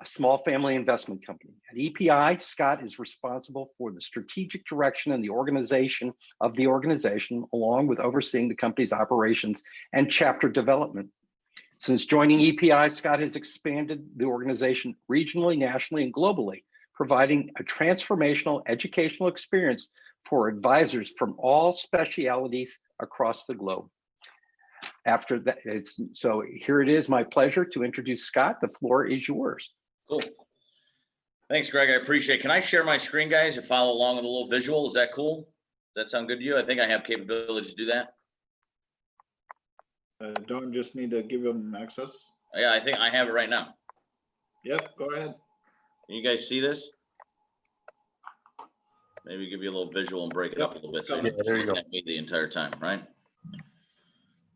a small family investment company. At EPI, Scott is responsible for the strategic direction and the organization of the organization, along with overseeing the company's operations and chapter development. Since joining EPI, Scott has expanded the organization regionally, nationally, and globally, providing a transformational educational experience for advisors from all specialities across the globe. After that, so here it is, my pleasure to introduce Scott. The floor is yours. Cool. Thanks, Greg. I appreciate it. Can I share my screen, guys, and follow along with a little visual? Is that cool? Does that sound good to you? I think I have capability to do that. Don't just need to give them access. Yeah, I think I have it right now. Yep, go ahead. Can you guys see this? Maybe give you a little visual and break it up a little bit. So you're there you go. at me the entire time, right?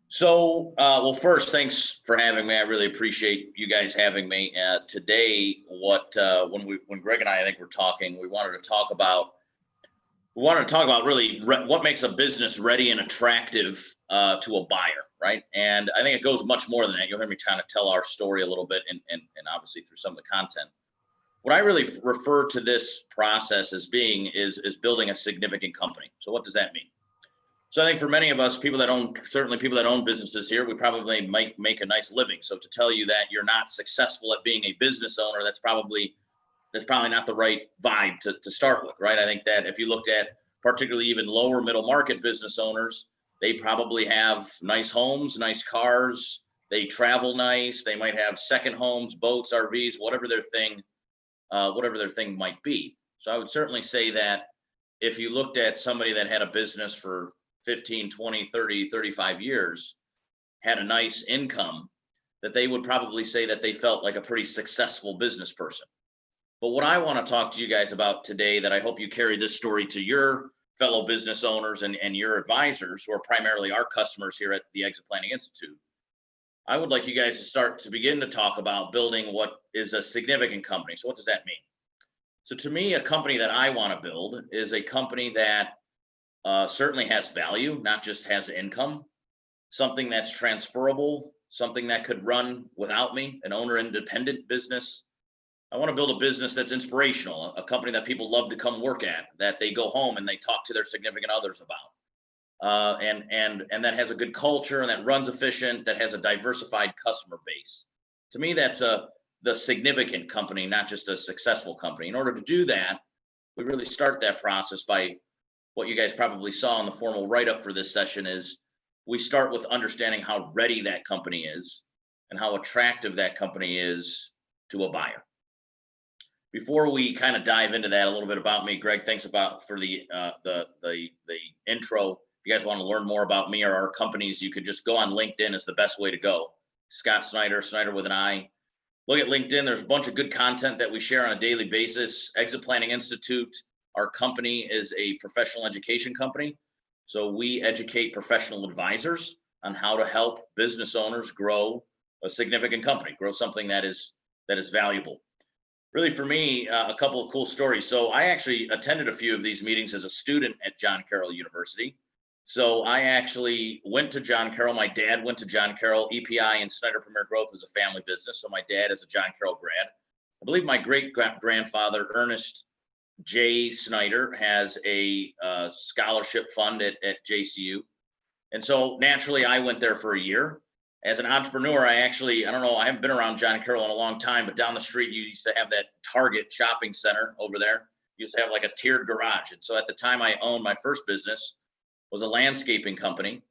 So, well, first, thanks for having me. I really appreciate you guys having me. Today, when Greg and I think we're talking, we wanted to talk about really what makes a business ready and attractive to a buyer, right? And I think it goes much more than that. You'll hear me kind of tell our story a little bit, and obviously through some of the content. What I really refer to this process as being is building a significant company. So what does that mean? So I think for many of us, certainly people that own businesses here, we probably might make a nice living. So to tell you that you're not successful at being a business owner, that's probably not the right vibe to start with, right? I think that if you looked at particularly even lower middle market business owners, they probably have nice homes, nice cars, they travel nice, they might have second homes, boats, RVs, whatever their thing might be. So I would certainly say that if you looked at somebody that had a business for 15, 20, 30, 35 years, had a nice income, that they would probably say that they felt like a pretty successful business person. But what I want to talk to you guys about today, that I hope you carry this story to your fellow business owners and your advisors, who are primarily our customers here at the Exit Planning Institute. I would like you guys to begin to talk about building what is a significant company. So what does that mean? So to me, a company that I want to build is a company that certainly has value, not just has income, something that's transferable, something that could run without me, an owner-independent business. I want to build a business that's inspirational, a company that people love to come work at, that they go home and they talk to their significant others about, and that has a good culture and that runs efficient, that has a diversified customer base. To me, that's the significant company, not just a successful company. In order to do that, we really start that process by what you guys probably saw in the formal write-up for this session is we start with understanding how ready that company is and how attractive that company is to a buyer. Before we kind of dive into that, a little bit about me, Greg, thanks for the intro. If you guys want to learn more about me or our companies, you could just go on LinkedIn. Is the best way to go. Scott Snider, Snider with an I. Look at LinkedIn. There's a bunch of good content that we share on a daily basis. Exit Planning Institute, our company, is a professional education company. So we educate professional advisors on how to help business owners grow a significant company, grow something that is valuable. Really, for me, a couple of cool stories. So I actually attended a few of these meetings as a student at John Carroll University. So I actually went to John Carroll. My dad went to John Carroll. EPI and Snider Premier Growth is a family business. So my dad is a John Carroll grad. I believe my great-grandfather, Ernest J. Snider, has a scholarship fund at JCU. And so naturally, I went there for a year. As an entrepreneur, I don't know, I haven't been around John Carroll in a long time, but down the street, you used to have that Target shopping center over there. You used to have like a tiered garage. And so at the time I owned my first business was a landscaping company.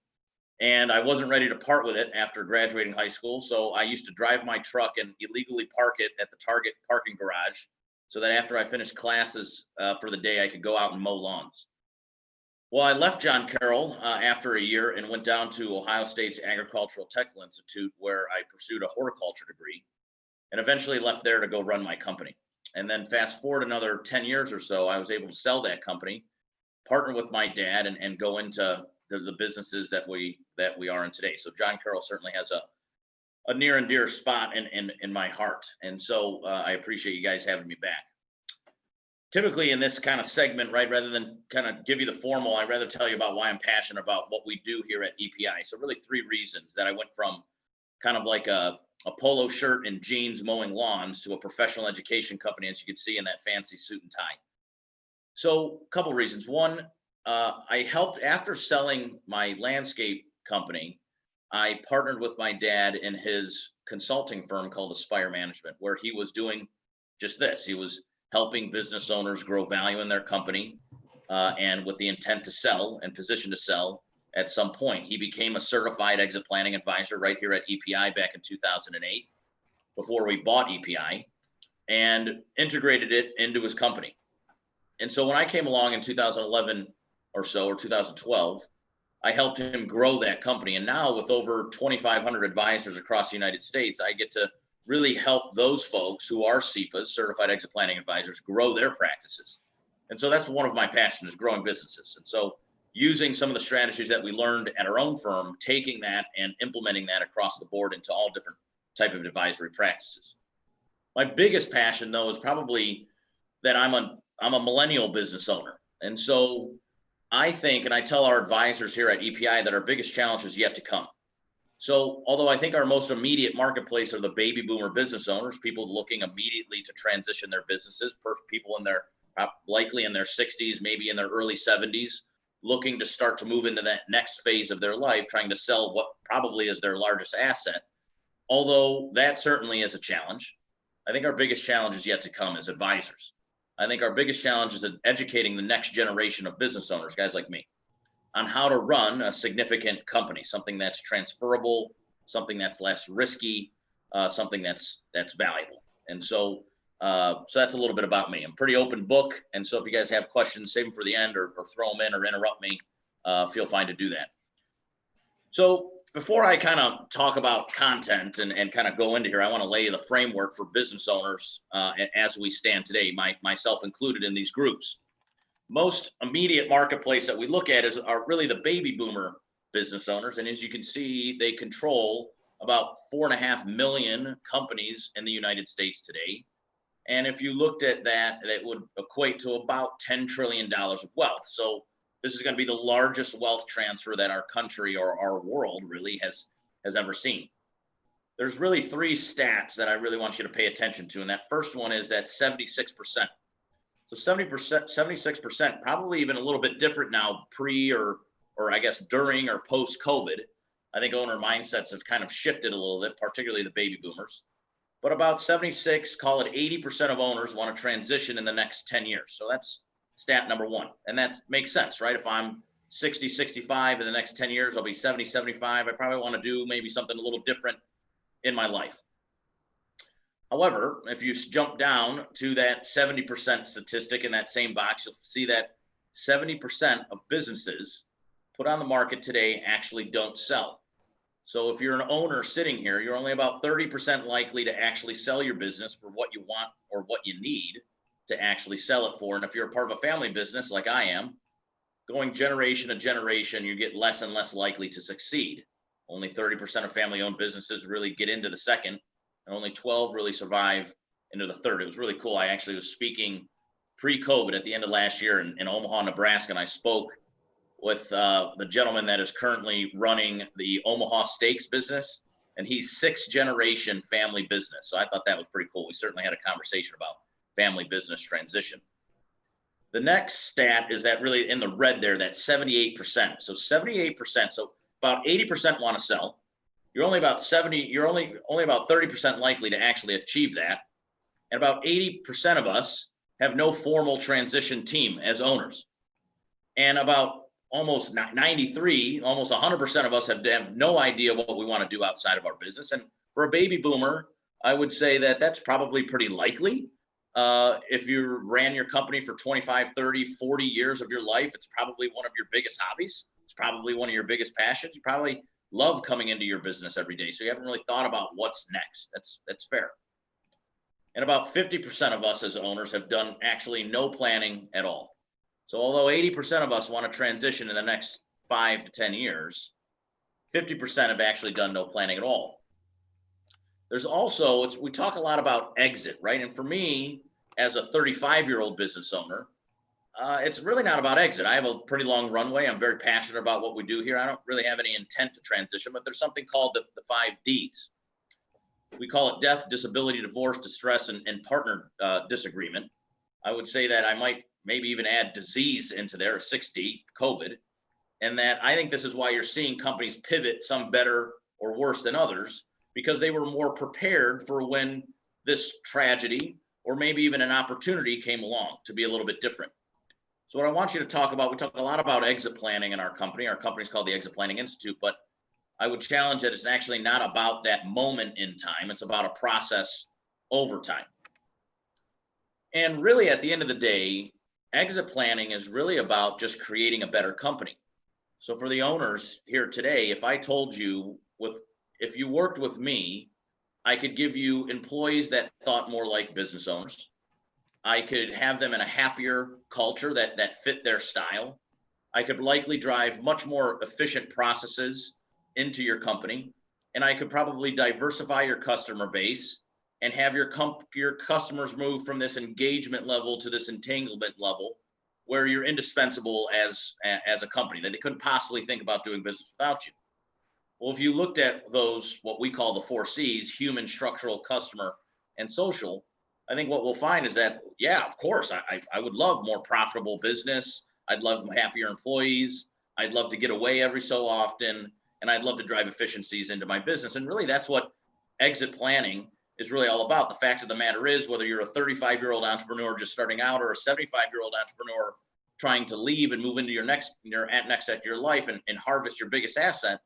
And I wasn't ready to part with it after graduating high school. So I used to drive my truck and illegally park it at the Target parking garage so that after I finished classes for the day, I could go out and mow lawns. Well, I left John Carroll after a year and went down to Ohio State's Agricultural Technical Institute, where I pursued a horticulture degree, and eventually left there to go run my company. And then fast forward another 10 years or so, I was able to sell that company, partner with my dad, and go into the businesses that we are in today. So John Carroll certainly has a near and dear spot in my heart. And so I appreciate you guys having me back. Typically in this kind of segment, right, rather than kind of give you the formal, I'd rather tell you about why I'm passionate about what we do here at EPI. So really 3 reasons that I went from kind of like a a polo shirt and jeans mowing lawns to a professional education company, as you can see in that fancy suit and tie. So a couple reasons. One, I helped after selling my landscape company. I partnered with my dad in his consulting firm called Aspire Management, where he was doing just this. He was helping business owners grow value in their company, and with the intent to sell and position to sell at some point. He became a certified exit planning advisor right here at EPI back in 2008, before we bought EPI, and integrated it into his company. And so when I came along in 2011 or so, or 2012, I helped him grow that company. And now with over 2,500 advisors across the United States, I get to really help those folks who are CEPAs, certified exit planning advisors, grow their practices. And so that's one of my passions, is growing businesses. And so using some of the strategies that we learned at our own firm, taking that and implementing that across the board into all different type of advisory practices. My biggest passion, though, is probably that I'm a millennial business owner. And so I think, and I tell our advisors here at EPI, that our biggest challenge is yet to come. So although I think our most immediate marketplace are the baby boomer business owners, people looking immediately to transition their businesses, people in their likely in their 60s, maybe in their early 70s, looking to start to move into that next phase of their life, trying to sell what probably is their largest asset. Although that certainly is a challenge, I think our biggest challenge is yet to come as advisors. I think our biggest challenge is educating the next generation of business owners, guys like me, on how to run a significant company, something that's transferable, something that's less risky, something that's valuable. And so that's a little bit about me. I'm a pretty open book. And so if you guys have questions, save them for the end, or throw them in or interrupt me, feel fine to do that. So before I kind of talk about content and kind of go into here, I want to lay the framework for business owners as we stand today, myself included in these groups. Most immediate marketplace that we look at are really the baby boomer business owners. And as you can see, they control about 4.5 million companies in the United States today. And if you looked at that, that would equate to about $10 trillion of wealth. So this is going to be the largest wealth transfer that our country or our world really has ever seen. There's really three stats that I really want you to pay attention to. And that first one is that 76%. So 76%, probably even a little bit different now, pre or I guess during or post COVID. I think owner mindsets have kind of shifted a little bit, particularly the baby boomers. But about 76, call it 80% of owners want to transition in the next 10 years. So that's stat number one. And that makes sense, right? If I'm 60, 65 in the next 10 years, I'll be 70, 75. I probably want to do maybe something a little different in my life. However, if you jump down to that 70% statistic in that same box, you'll see that 70% of businesses put on the market today actually don't sell. So if you're an owner sitting here, you're only about 30% likely to actually sell your business for what you want or what you need to actually sell it for. And if you're a part of a family business like I am, going generation to generation, you get less and less likely to succeed. Only 30% of family-owned businesses really get into the second, and only 12 really survive into the third. It was really cool. I actually was speaking pre-COVID at the end of last year in Omaha, Nebraska, and I spoke with the gentleman that is currently running the Omaha Steaks business, and he's 6th generation family business. So I thought that was pretty cool. We certainly had a conversation about family business transition. The next stat is that really in the red there, that 78%. So 78%, so about 80% want to sell. You're only about 30% likely to actually achieve that. And about 80% of us have no formal transition team as owners. And about almost 93, almost 100% of us have no idea what we want to do outside of our business. And for a baby boomer, I would say that that's probably pretty likely. If you ran your company for 25, 30, 40 years of your life, it's probably one of your biggest hobbies. It's probably one of your biggest passions. You probably love coming into your business every day. So you haven't really thought about what's next. That's fair. And about 50% of us as owners have done actually no planning at all. So although 80% of us want to transition in the next 5 to 10 years, 50% have actually done no planning at all. There's also, we talk a lot about exit, right? And for me, as a 35-year-old business owner, it's really not about exit. I have a pretty long runway. I'm very passionate about what we do here. I don't really have any intent to transition, but there's something called the 5 Ds. We call it death, disability, divorce, distress, and partner disagreement. I would say that I might maybe even add disease into there, 6D, COVID. And that I think this is why you're seeing companies pivot, some better or worse than others, because they were more prepared for when this tragedy or maybe even an opportunity came along to be a little bit different. So what I want you to talk about, we talk a lot about exit planning in our company. Our company's called the Exit Planning Institute, but I would challenge that it's actually not about that moment in time. It's about a process over time. And really at the end of the day, exit planning is really about just creating a better company. So for the owners here today, if I told you if you worked with me, I could give you employees that thought more like business owners. I could have them in a happier culture that fit their style. I could likely drive much more efficient processes into your company. And I could probably diversify your customer base and have your customers move from this engagement level to this entanglement level where you're indispensable as a company, that they couldn't possibly think about doing business without you. Well, if you looked at those, what we call the 4 C's, human, structural, customer, and social, I think what we'll find is that, yeah, of course, I would love more profitable business. I'd love happier employees. I'd love to get away every so often. And I'd love to drive efficiencies into my business. And really, that's what exit planning is really all about. The fact of the matter is, whether you're a 35-year-old entrepreneur just starting out or a 75-year-old entrepreneur trying to leave and move into your next act of your life and harvest your biggest asset,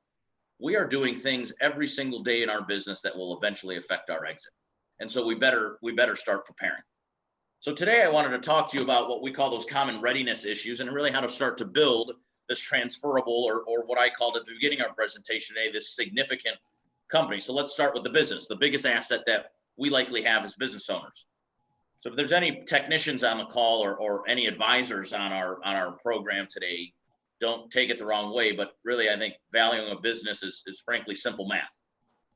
we are doing things every single day in our business that will eventually affect our exit. And so we better start preparing. So today I wanted to talk to you about what we call those common readiness issues and really how to start to build this transferable or what I called at the beginning of our presentation today, this significant company. So let's start with the business, the biggest asset that we likely have as business owners. So if there's any technicians on the call or any advisors on our program today, don't take it the wrong way, but really I think valuing a business is frankly simple math.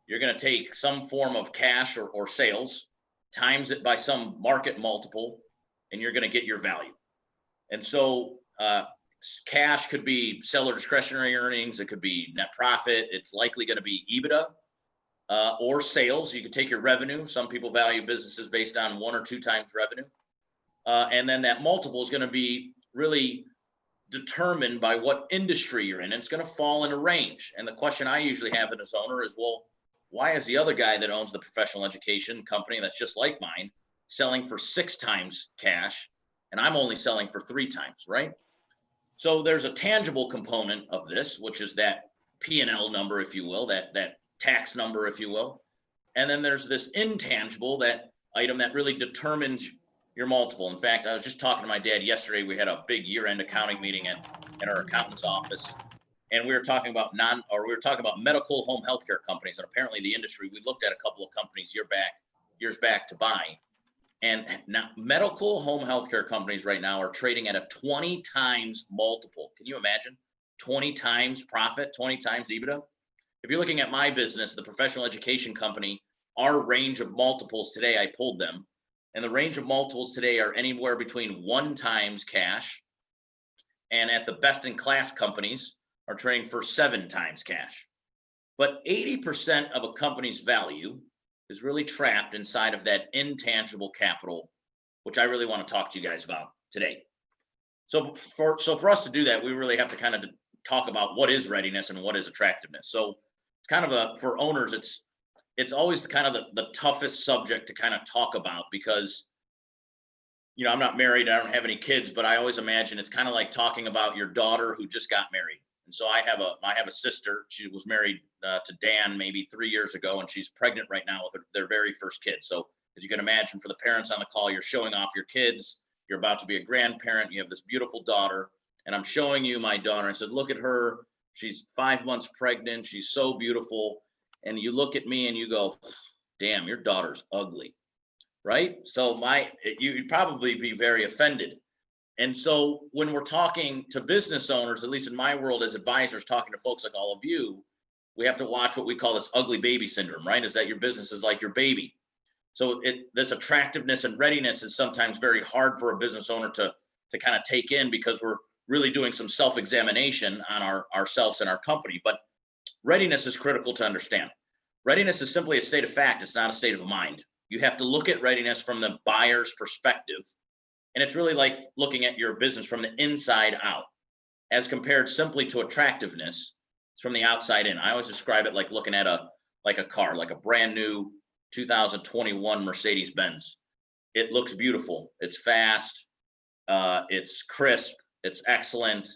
You're going to take some form of cash or sales, times it by some market multiple, and you're going to get your value. And so cash could be seller discretionary earnings. It could be net profit. It's likely going to be EBITDA or sales. You could take your revenue. Some people value businesses based on 1 or 2 times revenue. And then that multiple is going to be really determined by what industry you're in. And it's going to fall in a range. And the question I usually have as an owner is, well, why is the other guy that owns the professional education company that's just like mine selling for 6 times cash and I'm only selling for 3 times, right? So there's a tangible component of this, which is that P&L number, if you will, that tax number, if you will. And then there's this intangible, that item that really determines your multiple. In fact, I was just talking to my dad yesterday. We had a big year-end accounting meeting at our accountant's office. And we were talking about medical home healthcare companies. And apparently the industry, we looked at a couple of companies years back to buy. And now medical home healthcare companies right now are trading at a 20 times multiple. Can you imagine? 20 times profit, 20 times EBITDA. If you're looking at my business, the professional education company, our range of multiples today, I pulled them. And the range of multiples today are anywhere between 1 times cash. And at the best in class companies are trading for 7 times cash. But 80% of a company's value is really trapped inside of that intangible capital, which I really want to talk to you guys about today. So for us to do that, we really have to kind of talk about what is readiness and what is attractiveness. So it's kind of for owners, it's always kind of the toughest subject to kind of talk about because, you know, I'm not married, I don't have any kids, but I always imagine it's kind of like talking about your daughter who just got married. And so I have a sister. She was married to Dan maybe 3 years ago, and she's pregnant right now with their very first kid. So as you can imagine, for the parents on the call, you're showing off your kids. You're about to be a grandparent. You have this beautiful daughter, and I'm showing you my daughter. I said, look at her. She's 5 months pregnant. She's so beautiful. And you look at me and you go, damn, your daughter's ugly, right? So you'd probably be very offended. And so when we're talking to business owners, at least in my world as advisors, talking to folks like all of you, we have to watch what we call this ugly baby syndrome, right? Is that your business is like your baby. So this attractiveness and readiness is sometimes very hard for a business owner to kind of take in because we're really doing some self-examination on ourselves and our company. But readiness is critical to understand. Readiness is simply a state of fact. It's not a state of mind. You have to look at readiness from the buyer's perspective. And it's really like looking at your business from the inside out, as compared simply to attractiveness. It's from the outside in. I always describe it like looking at a car, like a brand new 2021 Mercedes-Benz. It looks beautiful. It's fast. It's crisp. It's excellent.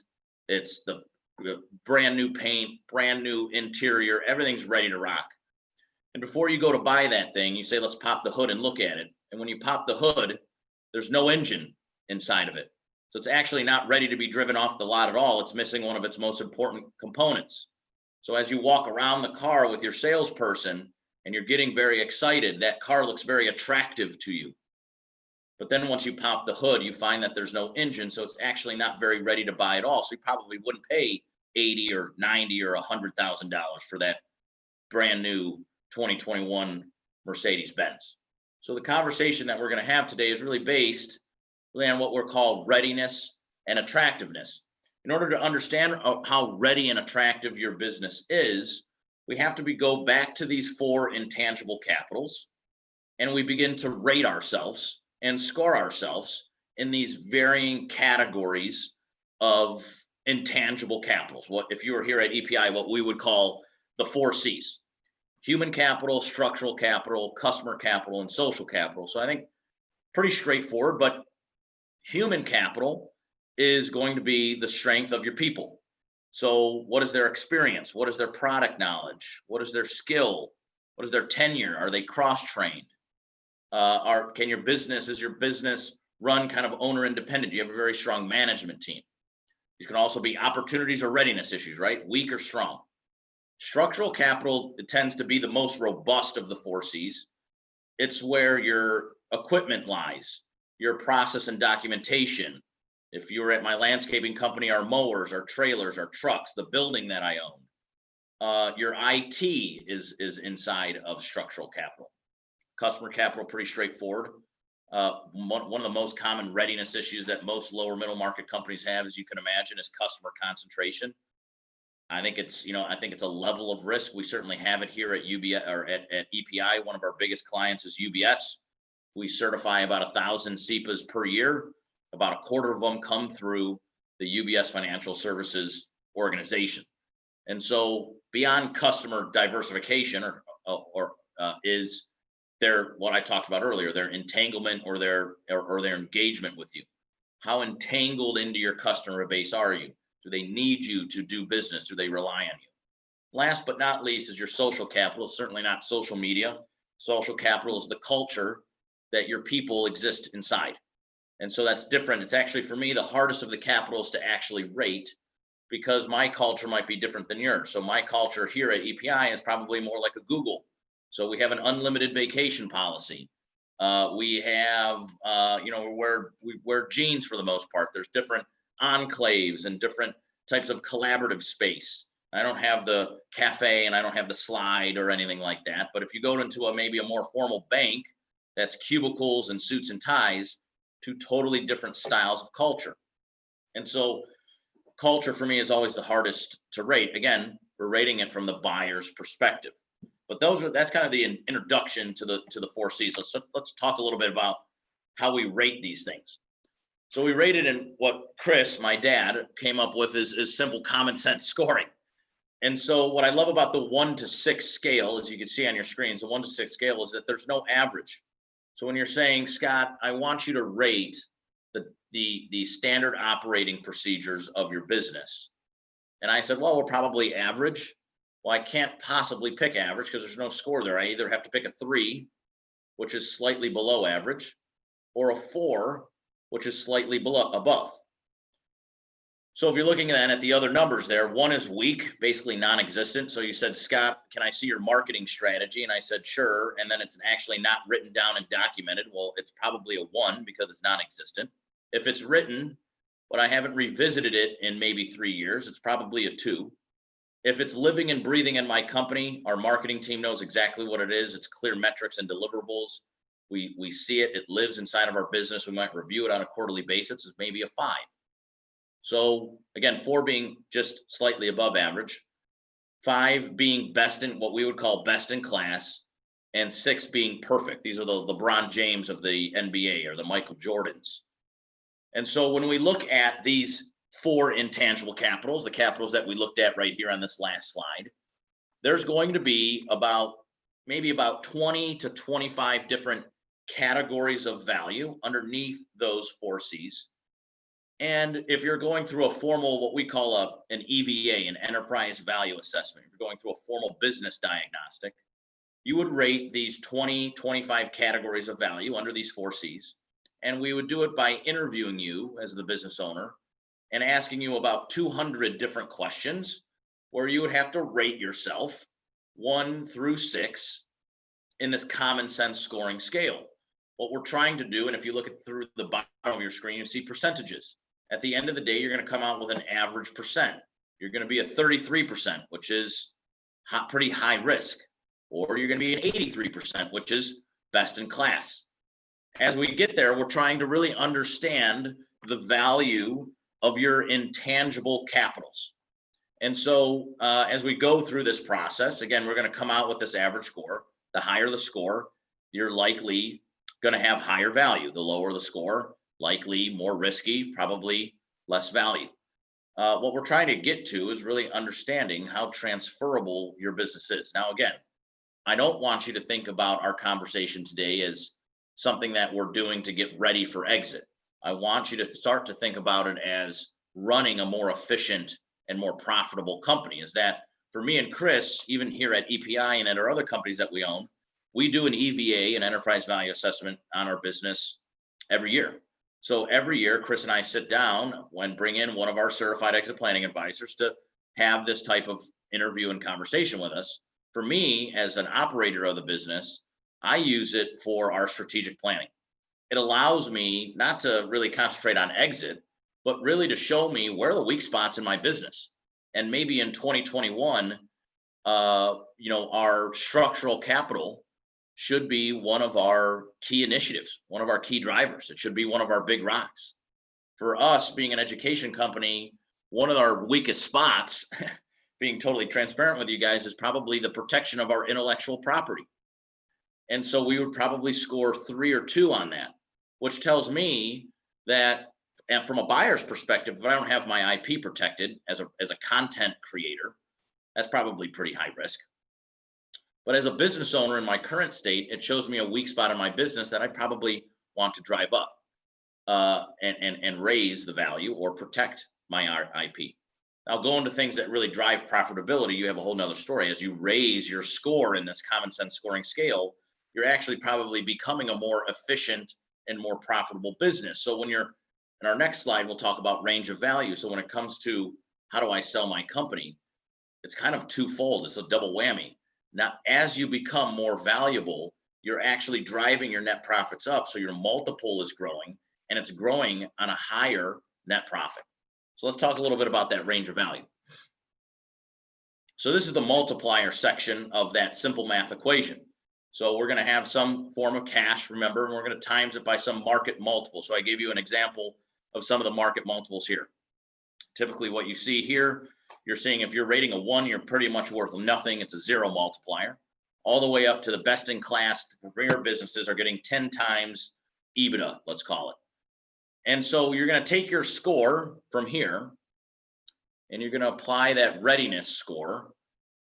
It's the brand new paint, brand new interior. Everything's ready to rock. And before you go to buy that thing, you say, let's pop the hood and look at it. And when you pop the hood, there's no engine inside of it. So it's actually not ready to be driven off the lot at all. It's missing one of its most important components. So as you walk around the car with your salesperson and you're getting very excited, that car looks very attractive to you. But then once you pop the hood, you find that there's no engine. So it's actually not very ready to buy at all. So you probably wouldn't pay 80 or 90 or $100,000 for that brand new 2021 Mercedes-Benz. So the conversation that we're going to have today is really based on what we're called readiness and attractiveness. In order to understand how ready and attractive your business is, we have to go back to these 4 intangible capitals, and we begin to rate ourselves and score ourselves in these varying categories of intangible capitals. What, if you were here at EPI, what we would call the 4 C's: human capital, structural capital, customer capital, and social capital. So I think pretty straightforward, but human capital is going to be the strength of your people. So what is their experience? What is their product knowledge? What is their skill? What is their tenure? Are they cross-trained? Is your business run kind of owner independent? Do you have a very strong management team? These can also be opportunities or readiness issues, right? Weak or strong. Structural capital, it tends to be the most robust of the 4 C's. It's where your equipment lies, your process and documentation. If you were at my landscaping company, our mowers, our trailers, our trucks, the building that I own. Your IT is inside of structural capital. Customer capital, pretty straightforward. One of the most common readiness issues that most lower middle market companies have, as you can imagine, is customer concentration. I think it's a level of risk. We certainly have it here at UBS or at EPI. One of our biggest clients is UBS. We certify about 1,000 SEPAs per year. About a quarter of them come through the UBS Financial Services organization. And so beyond customer diversification is their, what I talked about earlier, their entanglement or their engagement with you. How entangled into your customer base are you? Do they need you to do business? Do they rely on you? Last but not least is your social capital, certainly not social media. Social capital is the culture that your people exist inside. And so that's different. It's actually, for me, the hardest of the capitals to actually rate, because my culture might be different than yours. So my culture here at EPI is probably more like a Google. So we have an unlimited vacation policy. We have, we wear jeans for the most part. There's different enclaves and different types of collaborative space. I don't have the cafe and I don't have the slide or anything like that. But if you go into maybe a more formal bank, that's cubicles and suits and ties, 2 totally different styles of culture. And so culture for me is always the hardest to rate. Again, we're rating it from the buyer's perspective. But that's kind of the introduction to the 4 C's. Let's talk a little bit about how we rate these things. So we rated in what Chris, my dad, came up with is simple common sense scoring. And so what I love about the 1 to 6 scale, as you can see on your screens, the 1 to 6 scale is that there's no average. So when you're saying, Scott, I want you to rate the standard operating procedures of your business. And I said, well, we're probably average. Well, I can't possibly pick average because there's no score there. I either have to pick a 3, which is slightly below average, or a 4, which is slightly above. So if you're looking then at the other numbers there, 1 is weak, basically non-existent. So you said, Scott, can I see your marketing strategy? And I said, sure. And then it's actually not written down and documented. Well, it's probably a 1 because it's non-existent. If it's written, but I haven't revisited it in maybe 3 years, it's probably a 2. If it's living and breathing in my company, our marketing team knows exactly what it is. It's clear metrics and deliverables. We see it, it lives inside of our business. We might review it on a quarterly basis. It's maybe a 5. So again, 4 being just slightly above average. 5 being best in what we would call best in class, and 6 being perfect. These are the LeBron James of the NBA or the Michael Jordans. And so when we look at these 4 intangible capitals, the capitals that we looked at right here on this last slide, there's going to be maybe about 20 to 25 different categories of value underneath those 4 C's. And if you're going through a formal, what we call an EVA, an enterprise value assessment, if you're going through a formal business diagnostic, you would rate these 20, 25 categories of value under these 4 C's. And we would do it by interviewing you as the business owner and asking you about 200 different questions where you would have to rate yourself 1 through 6 in this common sense scoring scale. What we're trying to do, and if you look at through the bottom of your screen, you see percentages. At the end of the day, you're going to come out with an average percent. You're going to be a 33%, which is pretty high risk, or you're going to be an 83%, which is best in class. As we get there, we're trying to really understand the value of your intangible capitals. And so as we go through this process, again, we're going to come out with this average score. The higher the score, you're likely going to have higher value. The lower the score, likely more risky, probably less value. What we're trying to get to is really understanding how transferable your business is. Now, again, I don't want you to think about our conversation today as something that we're doing to get ready for exit. I want you to start to think about it as running a more efficient and more profitable company. Is that for me and Chris, even here at EPI and at our other companies that we own, we do an EVA, an enterprise value assessment on our business every year. So every year, Chris and I sit down and bring in one of our certified exit planning advisors to have this type of interview and conversation with us. For me, as an operator of the business, I use it for our strategic planning. It allows me not to really concentrate on exit, but really to show me where are the weak spots in my business. And maybe in 2021, our structural capital should be one of our key initiatives, one of our key drivers. It should be one of our big rocks. For us, being an education company, one of our weakest spots, being totally transparent with you guys, is probably the protection of our intellectual property. And so we would probably score 3 or 2 on that, which tells me that, and from a buyer's perspective, if I don't have my IP protected as a content creator, that's probably pretty high risk. But as a business owner in my current state, it shows me a weak spot in my business that I probably want to drive up and raise the value or protect my IP. Now, go into things that really drive profitability. You have a whole nother story. As you raise your score in this common sense scoring scale, you're actually probably becoming a more efficient and more profitable business. So when you're in our next slide, we'll talk about range of value. So when it comes to how do I sell my company, it's kind of twofold. It's a double whammy. Now, as you become more valuable, you're actually driving your net profits up. So your multiple is growing, and it's growing on a higher net profit. So let's talk a little bit about that range of value. So this is the multiplier section of that simple math equation. So we're going to have some form of cash, remember, and we're going to times it by some market multiple. So I gave you an example of some of the market multiples here. Typically what you see here, you're seeing if you're rating a 1, you're pretty much worth nothing. It's a 0 multiplier. All the way up to the best in class premier businesses are getting 10 times EBITDA, let's call it. And so you're going to take your score from here, and you're going to apply that readiness score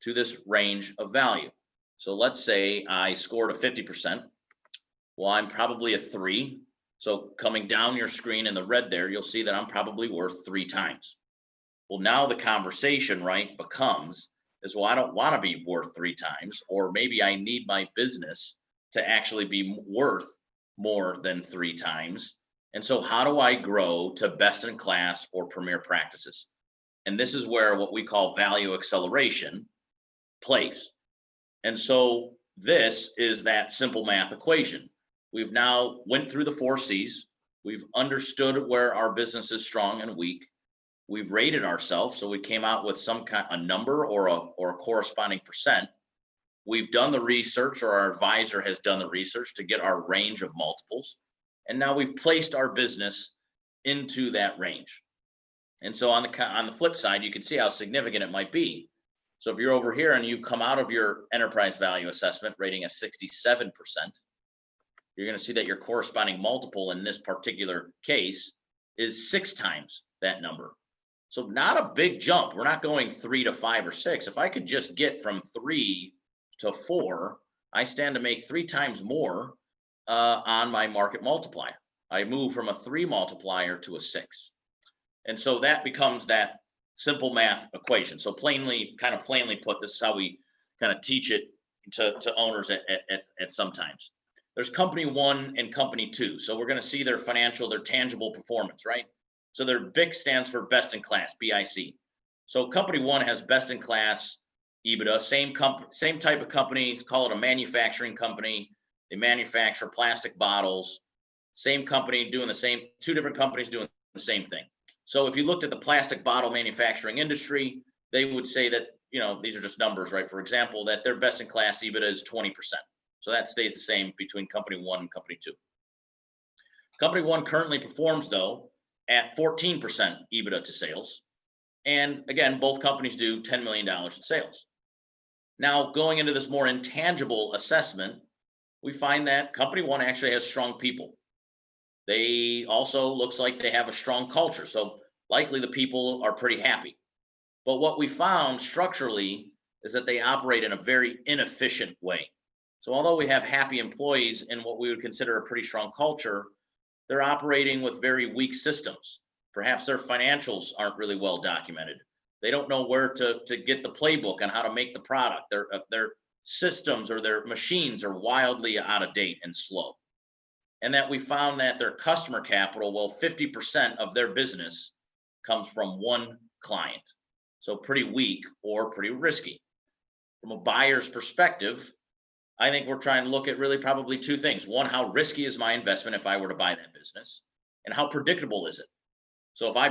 to this range of value. So let's say I scored a 50%. Well, I'm probably a 3. So coming down your screen in the red there, you'll see that I'm probably worth 3 times. Well, now the conversation, right, becomes is, well, I don't want to be worth 3 times, or maybe I need my business to actually be worth more than 3 times. And so how do I grow to best in class or premier practices? And this is where what we call value acceleration plays. And so this is that simple math equation. We've now went through the 4 C's. We've understood where our business is strong and weak. We've rated ourselves. So we came out with some kind of number or a corresponding percent. We've done the research, or our advisor has done the research to get our range of multiples. And now we've placed our business into that range. And so on the flip side, you can see how significant it might be. So if you're over here and you've come out of your enterprise value assessment rating a 67%, you're going to see that your corresponding multiple in this particular case is 6 times that number. So not a big jump. We're not going 3 to 5 or 6. If I could just get from 3 to 4, I stand to make 3 times more on my market multiplier. I move from a 3 multiplier to a 6. And so that becomes that simple math equation. So plainly put, this is how we kind of teach it to owners at sometimes. There's company 1 and company 2. So we're going to see their financial, their tangible performance, right? So their BIC stands for best in class, BIC. So company 1 has best in class EBITDA, same type of company, call it a manufacturing company. They manufacture plastic bottles. Same company doing the same, 2 different companies doing the same thing. So if you looked at the plastic bottle manufacturing industry, they would say that, these are just numbers, right? For example, that their best in class EBITDA is 20%. So that stays the same between company 1 and company 2. Company 1 currently performs, though, at 14% EBITDA to sales. And again, both companies do $10 million in sales. Now, going into this more intangible assessment, we find that company 1 actually has strong people. They also looks like they have a strong culture. So likely the people are pretty happy. But what we found structurally is that they operate in a very inefficient way. So although we have happy employees in what we would consider a pretty strong culture, they're operating with very weak systems. Perhaps their financials aren't really well documented. They don't know where to get the playbook on how to make the product. Their systems or their machines are wildly out of date and slow. And that we found that their customer capital, well, 50% of their business comes from one client. So pretty weak or pretty risky. From a buyer's perspective, I think we're trying to look at really probably 2 things. One, how risky is my investment if I were to buy that business? And how predictable is it? So if I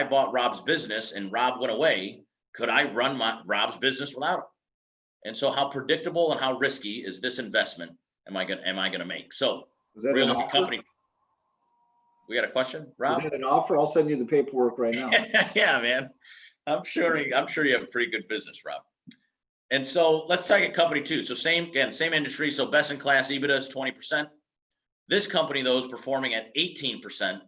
bought Rob's business and Rob went away, could I run Rob's business without him? And so how predictable and how risky is this investment am I gonna make? So real estate company. We got a question, Rob? Is that an offer? I'll send you the paperwork right now. Yeah, man. I'm sure you have a pretty good business, Rob. And so let's take a company 2. So same industry. So best in class EBITDA is 20%. This company, though, is performing at 18%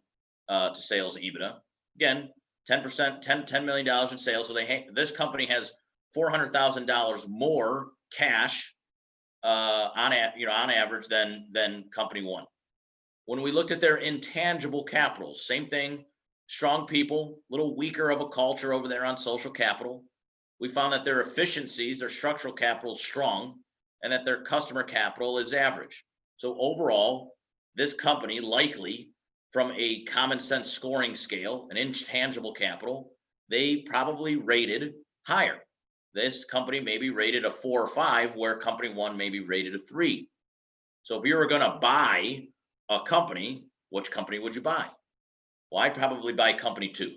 to sales EBITDA. Again, 10%, $10 million in sales. So this company has $400,000 more cash on average than company 1. When we looked at their intangible capitals, same thing, strong people, a little weaker of a culture over there on social capital. We found that their efficiencies, their structural capital is strong, and that their customer capital is average. So overall, this company likely, from a common sense scoring scale, an intangible capital, they probably rated higher. This company may be rated a 4 or 5, where company 1 may be rated a 3. So if you were going to buy a company, which company would you buy? Well, I'd probably buy company 2.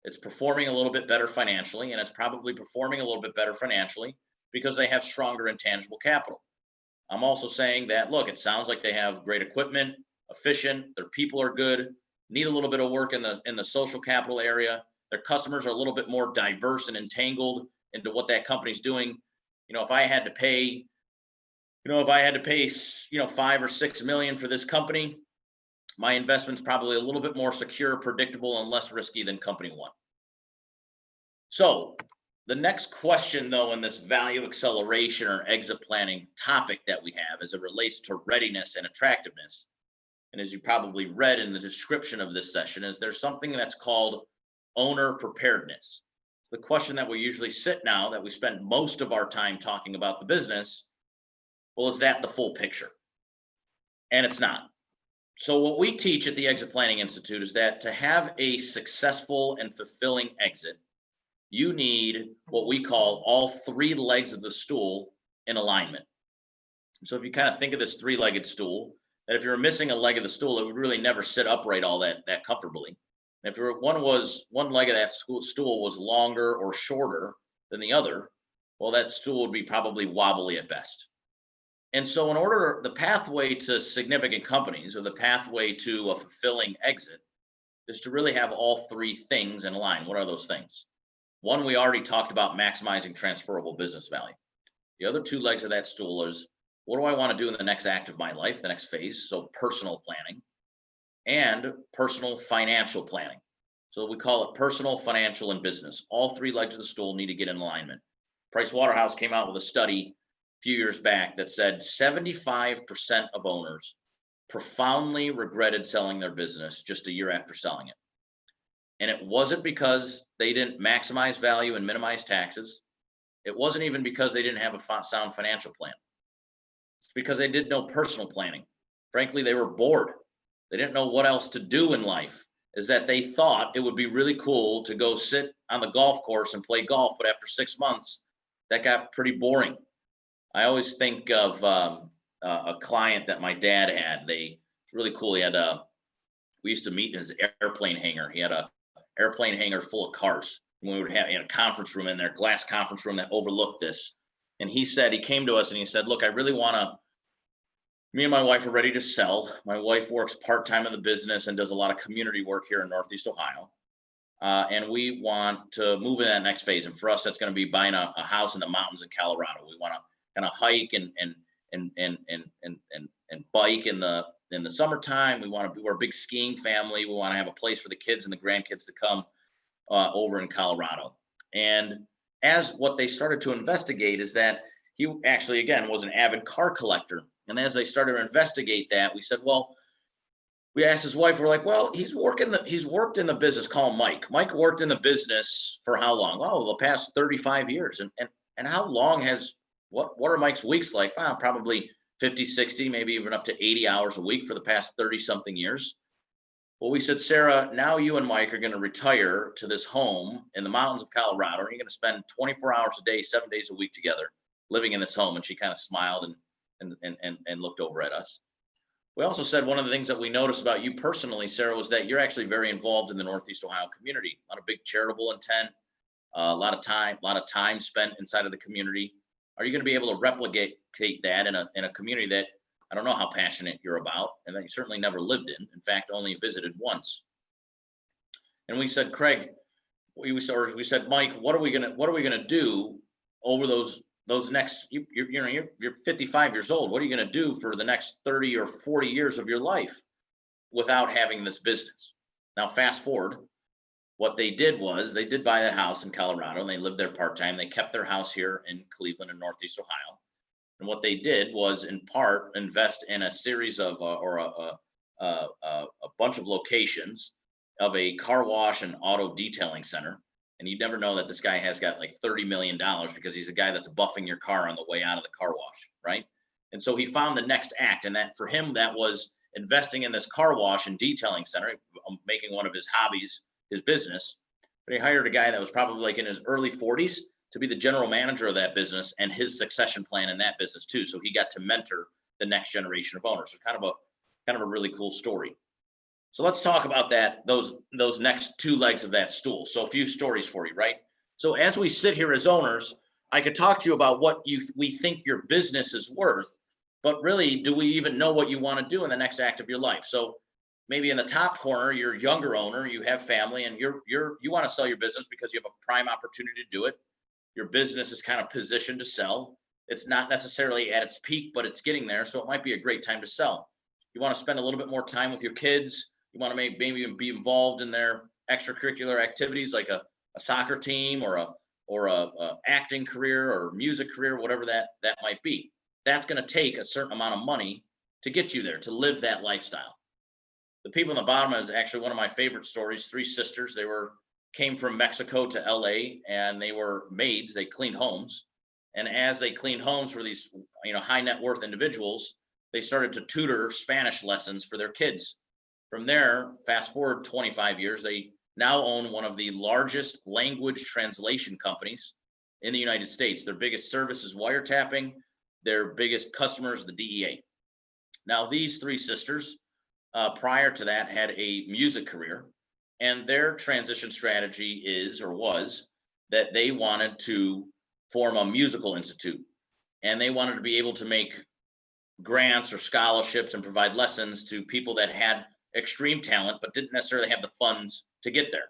It's performing a little bit better financially, and it's probably performing a little bit better financially because they have stronger intangible capital. I'm also saying that, look, it sounds like they have great equipment, efficient, their people are good, need a little bit of work in the social capital area. Their customers are a little bit more diverse and entangled into what that company's doing. If I had to pay, 5 or 6 million for this company, my investment's probably a little bit more secure, predictable, and less risky than company 1. So the next question, though, in this value acceleration or exit planning topic that we have as it relates to readiness and attractiveness, and as you probably read in the description of this session, is there's something that's called owner preparedness. The question that we usually sit now, that we spend most of our time talking about the business, well, is that the full picture? And it's not. So what we teach at the Exit Planning Institute is that to have a successful and fulfilling exit, you need what we call all 3 legs of the stool in alignment. So if you kind of think of this 3-legged stool, that if you're missing a leg of the stool, it would really never sit upright all that comfortably. And if one leg of that stool was longer or shorter than the other, well, that stool would be probably wobbly at best. And so the pathway to significant companies, or the pathway to a fulfilling exit, is to really have all 3 things in line. What are those things? One, we already talked about maximizing transferable business value. The other two legs of that stool is, what do I want to do in the next act of my life, the next phase? So personal planning and personal financial planning. So we call it personal, financial, and business. All three legs of the stool need to get in alignment. Price Waterhouse came out with a study a few years back that said 75% of owners profoundly regretted selling their business just a year after selling it. And it wasn't because they didn't maximize value and minimize taxes. It wasn't even because they didn't have a sound financial plan. It's because they did no personal planning. Frankly, they were bored. They didn't know what else to do in life. Is that they thought it would be really cool to go sit on the golf course and play golf, but after 6 months, that got pretty boring. I always think of a client that my dad had. It's really cool. We used to meet in his airplane hangar. He had a airplane hangar full of cars. We would have a conference room in there, glass conference room that overlooked this. And he came to us and he said, look, me and my wife are ready to sell. My wife works part-time in the business and does a lot of community work here in Northeast Ohio. And we want to move in that next phase. And for us, that's going to be buying a house in the mountains in Colorado. We want to kind of hike and bike in the summertime. We're a big skiing family. We want to have a place for the kids and the grandkids to come over in Colorado. And as what they started to investigate is that he actually, again, was an avid car collector. And as they started to investigate that, we said, well, we asked his wife, we're like, well, he's worked in the business. Call him Mike. Mike worked in the business for how long? Oh, the past 35 years. And how long what are Mike's weeks like? Well, probably 50, 60, maybe even up to 80 hours a week for the past 30 something years. Well, we said, Sarah, now you and Mike are going to retire to this home in the mountains of Colorado. And you're going to spend 24 hours a day, 7 days a week together living in this home. And she kind of smiled and looked over at us. We also said one of the things that we noticed about you personally, Sarah, was that you're actually very involved in the Northeast Ohio community. A lot of big charitable intent, a lot of time spent inside of the community. Are you going to be able to replicate that in a community that I don't know how passionate you're about, and that you certainly never lived in? In fact, only visited once. And we said, Craig, we said, Mike, what are we gonna do over those next, you're 55 years old. What are you going to do for the next 30 or 40 years of your life without having this business? Now, fast forward, what they did was they did buy a house in Colorado and they lived there part-time. They kept their house here in Cleveland and Northeast Ohio. And what they did was in part invest in a series of, a bunch of locations of a car wash and auto detailing center. And you'd never know that this guy has got like $30 million because he's a guy that's buffing your car on the way out of the car wash, right? And so he found the next act. And that for him, that was investing in this car wash and detailing center, making one of his hobbies his business. But he hired a guy that was probably like in his early 40s to be the general manager of that business and his succession plan in that business too. So he got to mentor the next generation of owners. So kind of a really cool story. So let's talk about those next two legs of that stool. So a few stories for you, right? So as we sit here as owners, I could talk to you about what we think your business is worth, but really, do we even know what you want to do in the next act of your life? So maybe in the top corner, you're a younger owner, you have family, and you want to sell your business because you have a prime opportunity to do it. Your business is kind of positioned to sell. It's not necessarily at its peak, but it's getting there. So it might be a great time to sell. You want to spend a little bit more time with your kids. You want to maybe even be involved in their extracurricular activities like a soccer team or a acting career or music career, whatever that might be. That's going to take a certain amount of money to get you there, to live that lifestyle. The people in the bottom is actually one of my favorite stories. 3 sisters. They came from Mexico to LA and they were maids. They cleaned homes. And as they cleaned homes for these, high net worth individuals, they started to tutor Spanish lessons for their kids. From there, fast forward 25 years, they now own one of the largest language translation companies in the United States. Their biggest service is wiretapping. Their biggest customers, the DEA. Now, these 3 sisters, prior to that, had a music career, and their transition strategy was that they wanted to form a musical institute, and they wanted to be able to make grants or scholarships and provide lessons to people that had extreme talent but didn't necessarily have the funds to get there.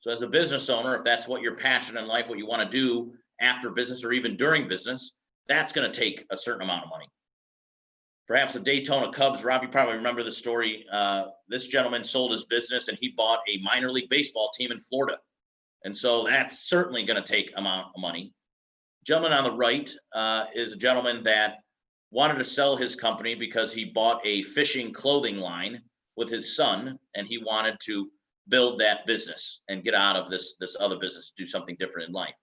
So as a business owner, if that's what your passion in life, what you want to do after business or even during business, that's going to take a certain amount of money. Perhaps the Daytona Cubs, Rob, you probably remember the story. This gentleman sold his business and he bought a minor league baseball team in Florida. And so that's certainly going to take amount of money. Gentleman on the right is a gentleman that wanted to sell his company because he bought a fishing clothing line with his son, and he wanted to build that business and get out of this other business, do something different in life.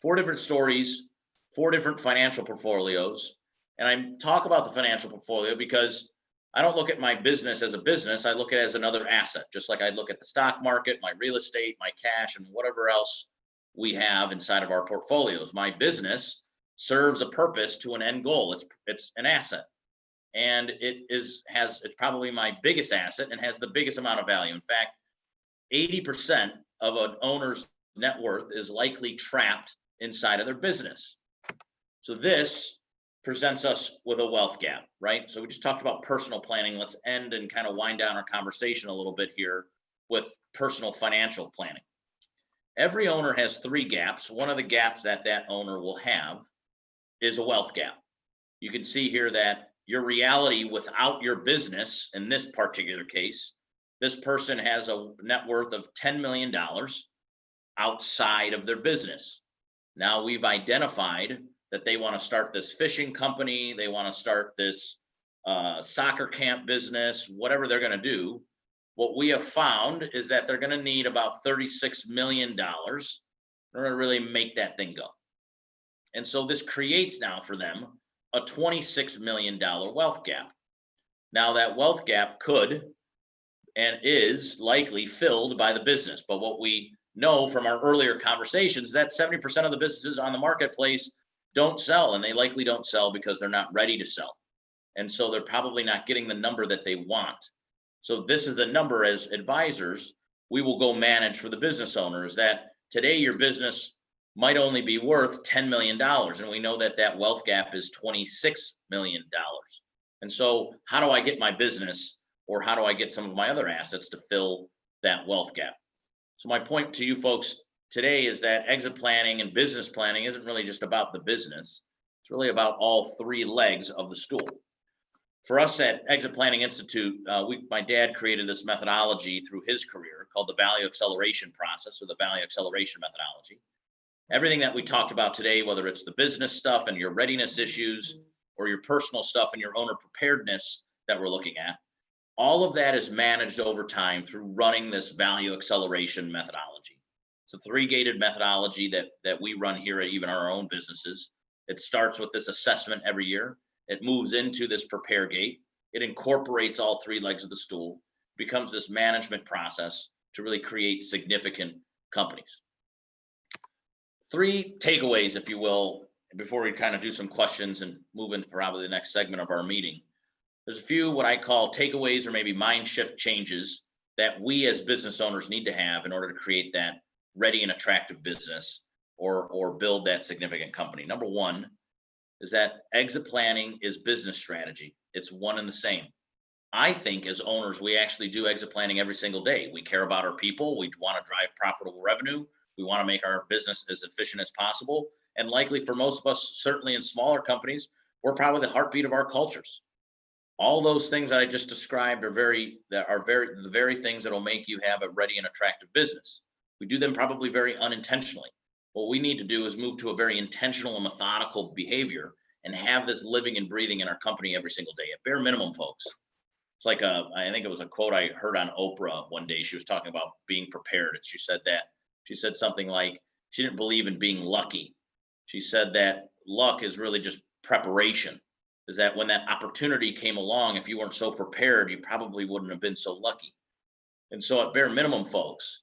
4 different stories, 4 different financial portfolios. And I talk about the financial portfolio because I don't look at my business as a business. I look at it as another asset, just like I look at the stock market, my real estate, my cash, and whatever else we have inside of our portfolios. My business serves a purpose to an end goal. It's an asset. And it's probably my biggest asset and has the biggest amount of value. In fact, 80% of an owner's net worth is likely trapped inside of their business. So this presents us with a wealth gap, right? So we just talked about personal planning. Let's end and kind of wind down our conversation a little bit here with personal financial planning. Every owner has 3 gaps. One of the gaps that owner will have is a wealth gap. You can see here that your reality without your business, in this particular case, this person has a net worth of $10 million outside of their business. Now we've identified that they want to start this fishing company, they want to start this soccer camp business, whatever they're going to do. What we have found is that they're going to need about $36 million in order to really make that thing go. And so this creates now for them a $26 million wealth gap. Now that wealth gap could and is likely filled by the business. But what we know from our earlier conversations is that 70% of the businesses on the marketplace don't sell, and they likely don't sell because they're not ready to sell. And so they're probably not getting the number that they want. So this is the number as advisors we will go manage for the business owners, that today your business might only be worth $10 million. And we know that that wealth gap is $26 million. And so how do I get my business, or how do I get some of my other assets to fill that wealth gap? So my point to you folks today is that exit planning and business planning isn't really just about the business. It's really about all 3 legs of the stool. For us at Exit Planning Institute, my dad created this methodology through his career called the value acceleration process, or the value acceleration methodology. Everything that we talked about today, whether it's the business stuff and your readiness issues, or your personal stuff and your owner preparedness that we're looking at, all of that is managed over time through running this value acceleration methodology. It's a 3-gated methodology that we run here at even our own businesses. It starts with this assessment every year. It moves into this prepare gate. It incorporates all 3 legs of the stool, becomes this management process to really create significant companies. 3 takeaways, if you will, before we kind of do some questions and move into probably the next segment of our meeting. There's a few what I call takeaways or maybe mind shift changes that we as business owners need to have in order to create that ready and attractive business or build that significant company. Number 1 is that exit planning is business strategy. It's one and the same. I think as owners, we actually do exit planning every single day. We care about our people. We want to drive profitable revenue. We want to make our business as efficient as possible. And likely for most of us, certainly in smaller companies, we're probably the heartbeat of our cultures. All those things that I just described are the very things that will make you have a ready and attractive business. We do them probably very unintentionally. What we need to do is move to a very intentional and methodical behavior and have this living and breathing in our company every single day. At bare minimum, folks. It's like I think it was a quote I heard on Oprah one day. She was talking about being prepared. And she said something like, she didn't believe in being lucky. She said that luck is really just preparation. Is that when that opportunity came along, if you weren't so prepared, you probably wouldn't have been so lucky. And so at bare minimum, folks,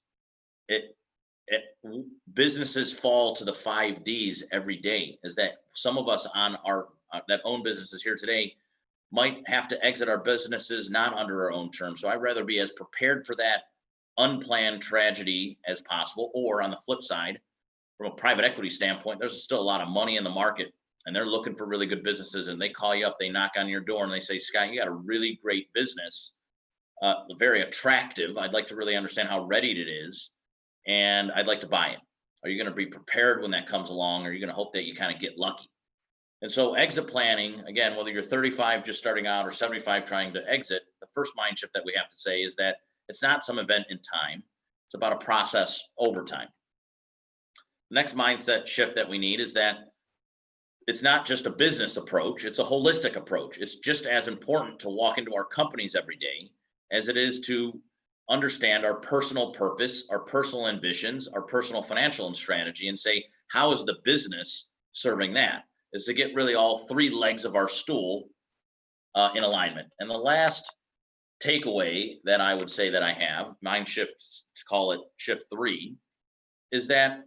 businesses fall to the 5 Ds every day. Is that some of us on our that own businesses here today might have to exit our businesses not under our own terms. So I'd rather be as prepared for that unplanned tragedy as possible. Or on the flip side, from a private equity standpoint, there's still a lot of money in the market and they're looking for really good businesses, and they call you up, they knock on your door and they say, Scott, you got a really great business, very attractive. I'd like to really understand how ready it is. and I'd like to buy it. Are you going to be prepared when that comes along? Or are you going to hope that you kind of get lucky? And so exit planning, again, whether you're 35 just starting out or 75 trying to exit, the first mind shift that we have to say is that it's not some event in time. It's about a process over time. The next mindset shift that we need is that it's not just a business approach, it's a holistic approach. It's just as important to walk into our companies every day as it is to understand our personal purpose, our personal ambitions, our personal financial and strategy, and say, how is the business serving that? Is to get really all three legs of our stool in alignment. And the last takeaway that I would say that I have, mind shift, call it shift 3, is that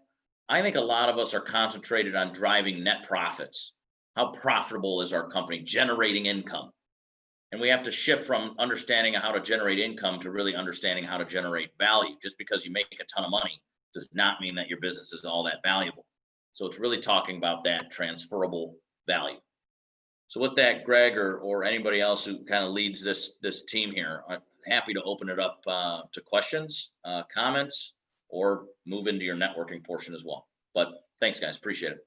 I think a lot of us are concentrated on driving net profits. How profitable is our company, generating income? And we have to shift from understanding how to generate income to really understanding how to generate value. Just because you make a ton of money does not mean that your business is all that valuable. So it's really talking about that transferable value. So with that, Greg or anybody else who kind of leads this team here, I'm happy to open it up to questions, comments, or move into your networking portion as well. But thanks, guys. Appreciate it.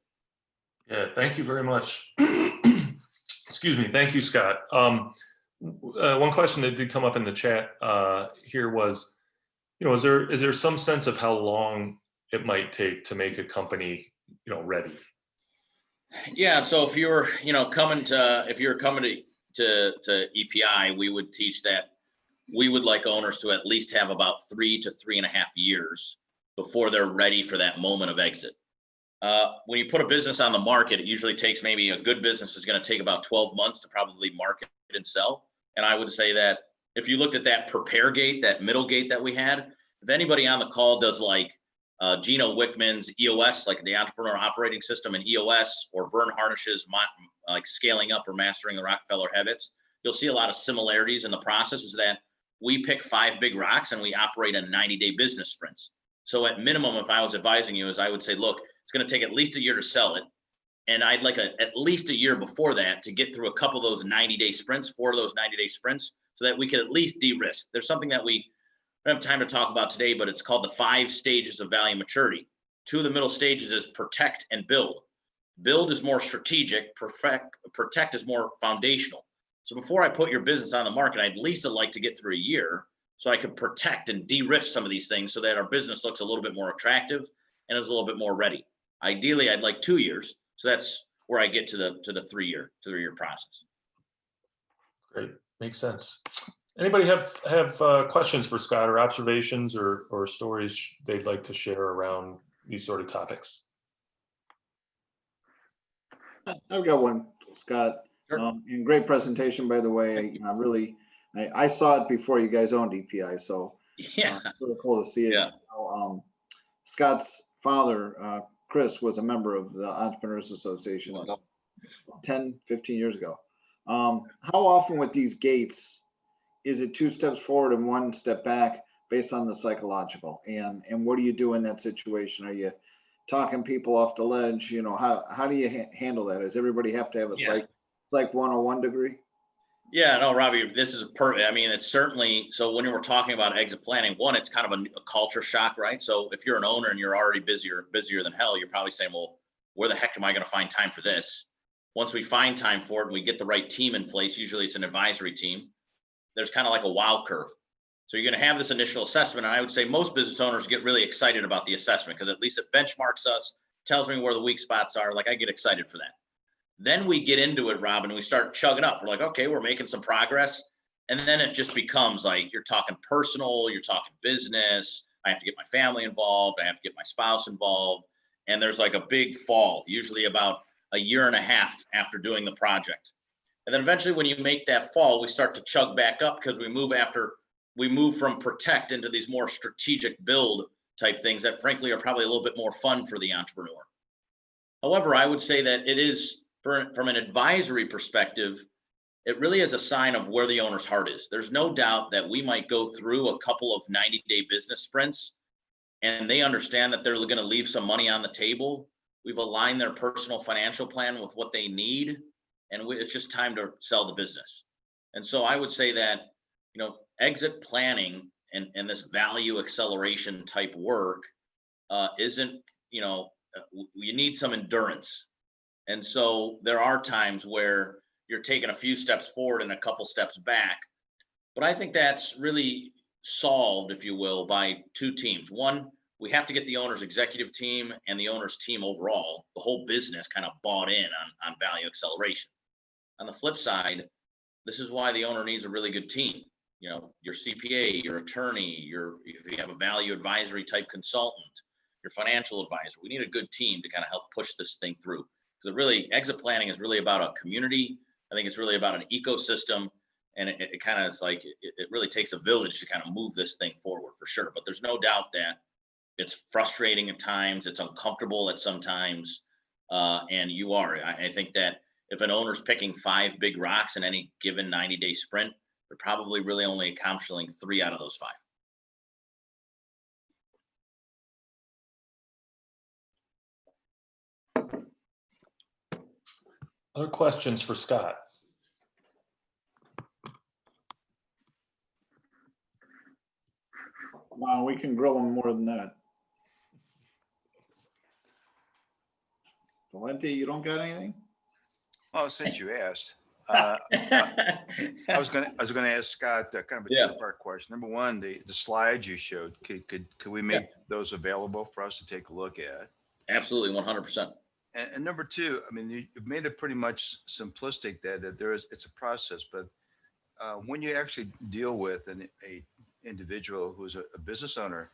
Yeah, thank you very much. Excuse me. Thank you, Scott. One question that did come up in the chat here was, is there some sense of how long it might take to make a company, ready? Yeah. So if you're coming to EPI, we would teach that we would like owners to at least have about 3 to 3.5 years before they're ready for that moment of exit. When you put a business on the market, it usually takes, maybe a good business is going to take about 12 months to probably market and sell. And I would say that if you looked at that prepare gate, that middle gate that we had, if anybody on the call does like Gino Wickman's EOS, like the Entrepreneur Operating System, and EOS, or Vern Harnish's like Scaling Up or Mastering the Rockefeller Habits, you'll see a lot of similarities in the process. Is that we pick 5 big rocks and we operate in 90-day business sprints. So at minimum, if I was advising you, is I would say, look, it's going to take at least a year to sell it. And I'd like at least a year before that to get through a couple of those 90-day sprints, 4 of those 90-day sprints, so that we can at least de-risk. There's something that we don't have time to talk about today, but it's called the 5 stages of value maturity. 2 of the middle stages is protect and build. Build is more strategic, protect is more foundational. So before I put your business on the market, I'd at least like to get through a year so I could protect and de-risk some of these things so that our business looks a little bit more attractive and is a little bit more ready. Ideally, I'd like 2 years. So that's where I get to the 3-year process. Great, makes sense. Anybody have questions for Scott, or observations or stories they'd like to share around these sort of topics? I've got one, Scott. Sure. And great presentation, by the way. I saw it before you guys owned EPI, so Yeah. it's really cool to see it. Yeah. Scott's father, Chris, was a member of the Entrepreneurs Association about 10, 15 years ago. How often with these gates is it 2 steps forward and 1 step back based on the psychological? And what do you do in that situation? Are you talking people off the ledge? How do you handle that? Does everybody have to have a psych 101 degree? Yeah, no, Robbie, this is perfect. I mean, it's certainly, so when we're talking about exit planning, one, it's kind of a culture shock, right? So if you're an owner and you're already busier than hell, you're probably saying, well, where the heck am I going to find time for this? Once we find time for it and we get the right team in place, usually it's an advisory team, there's kind of like a wow curve. So you're going to have this initial assessment. And I would say most business owners get really excited about the assessment because at least it benchmarks us, tells me where the weak spots are. Like, I get excited for that. Then we get into it, Rob, and we start chugging up. We're like, okay, we're making some progress. And then it just becomes like, you're talking personal, you're talking business. I have to get my family involved. I have to get my spouse involved. And there's like a big fall, usually about a year and a half after doing the project. And then eventually when you make that fall, we start to chug back up because we move from protect into these more strategic build type things that frankly are probably a little bit more fun for the entrepreneur. However, I would say that it is, from an advisory perspective, it really is a sign of where the owner's heart is. There's no doubt that we might go through a couple of 90-day business sprints and they understand that they're going to leave some money on the table. We've aligned their personal financial plan with what they need, and it's just time to sell the business. And so I would say that, exit planning and this value acceleration type work isn't, you need some endurance. And so there are times where you're taking a few steps forward and a couple steps back. But I think that's really solved, if you will, by two teams. One, we have to get the owner's executive team and the owner's team overall, the whole business kind of bought in on value acceleration. On the flip side, this is why the owner needs a really good team. Your CPA, your attorney, if you have a value advisory type consultant, your financial advisor. We need a good team to kind of help push this thing through. Because really, exit planning is really about a community. I think it's really about an ecosystem. And it kind of is like, it really takes a village to kind of move this thing forward for sure. But there's no doubt that it's frustrating at times. It's uncomfortable at some times. And I think that if an owner's picking 5 big rocks in any given 90-day sprint, they're probably really only accomplishing 3 out of those 5. Other questions for Scott? Wow, we can grill them more than that. Valente, you don't got anything? Well, since you asked, I was going to ask Scott kind of a two-part question. Number one, the slides you showed, could we make those available for us to take a look at? Absolutely, 100%. And number two, I mean, you've made it pretty much simplistic that it's a process, but when you actually deal with an individual who's a business owner,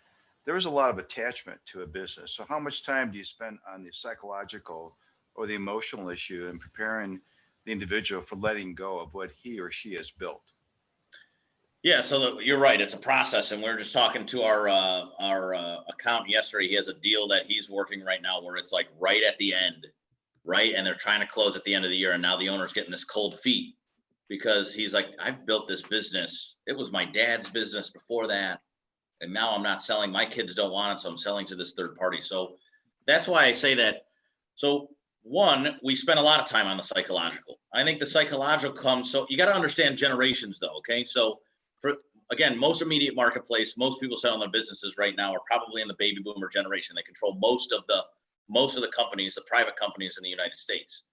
there is a lot of attachment to a business. So how much time do you spend on the psychological or the emotional issue and preparing the individual for letting go of what he or she has built? Yeah, so you're right. It's a process, and we were just talking to our accountant yesterday. He has a deal that he's working right now where it's like right at the end, right? And they're trying to close at the end of the year, and now the owner's getting this cold feet because he's like, I've built this business. It was my dad's business before that, and now I'm not selling. My kids don't want it, so I'm selling to this third party. So that's why I say that. So one, we spend a lot of time on the psychological. I think the psychological comes, so you got to understand generations though, okay? So again, most immediate marketplace, most people selling their businesses right now are probably in the baby boomer generation. They control most of the companies, the private companies in the United States.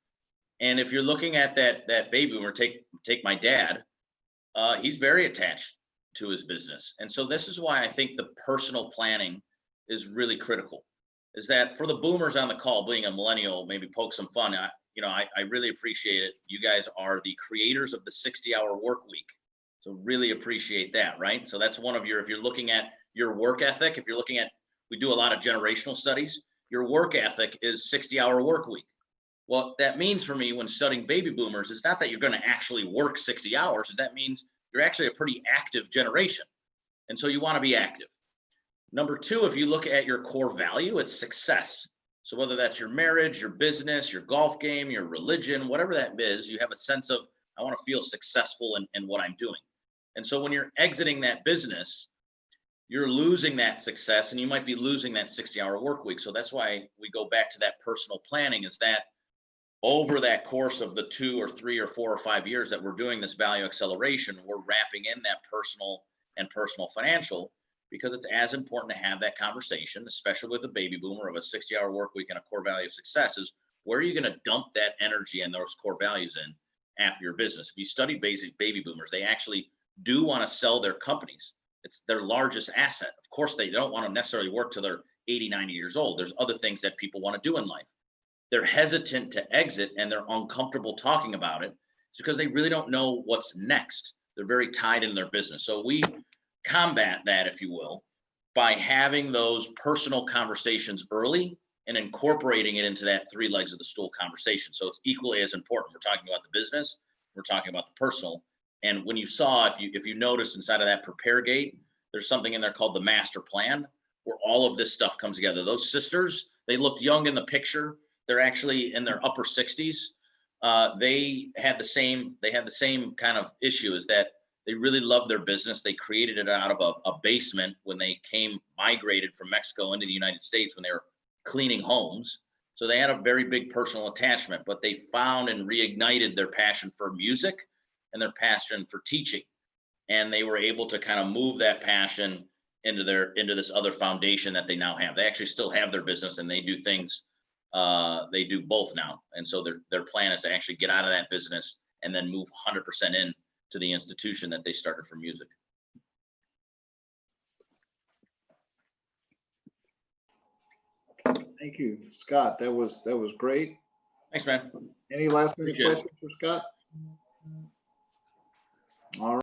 And if you're looking at that baby boomer, take my dad, he's very attached to his business. And so this is why I think the personal planning is really critical. Is that for the boomers on the call, being a millennial, maybe poke some fun. I really appreciate it. You guys are the creators of the 60-hour work week. So really appreciate that, right? So that's one of if you're looking at your work ethic, if you're looking at, we do a lot of generational studies, your work ethic is 60-hour work week. Well, that means for me when studying baby boomers, it's not that you're going to actually work 60 hours. That means you're actually a pretty active generation. And so you want to be active. Number two, if you look at your core value, it's success. So whether that's your marriage, your business, your golf game, your religion, whatever that is, you have a sense of, I want to feel successful in what I'm doing. And so when you're exiting that business, you're losing that success and you might be losing that 60-hour work week. So that's why we go back to that personal planning, is that over that course of the 2 or 3 or 4 or 5 years that we're doing this value acceleration, we're wrapping in that personal and personal financial, because it's as important to have that conversation, especially with a baby boomer of a 60-hour work week and a core value of success, is where are you going to dump that energy and those core values in after your business? If you study basic baby boomers, they actually do want to sell their companies. It's their largest asset. Of course, they don't want to necessarily work till they're 80, 90 years old. There's other things that people want to do in life. They're hesitant to exit and they're uncomfortable talking about it. It's because they really don't know what's next. They're very tied into their business. So we combat that, if you will, by having those personal conversations early and incorporating it into that 3 legs of the stool conversation. So it's equally as important. We're talking about the business, we're talking about the personal. And when you saw, if you noticed inside of that prepare gate, there's something in there called the master plan, where all of this stuff comes together. Those sisters, they looked young in the picture. They're actually in their upper 60s. They had the same kind of issue, is that they really loved their business. They created it out of a basement when they migrated from Mexico into the United States when they were cleaning homes. So they had a very big personal attachment, but they found and reignited their passion for music and their passion for teaching. And they were able to kind of move that passion into this other foundation that they now have. They actually still have their business and they do things. They do both now, and so their plan is to actually get out of that business and then move 100% in to the institution that they started for music. Thank you, Scott. That was great. Thanks, man. Any last minute Appreciate it. questions for Scott? All right.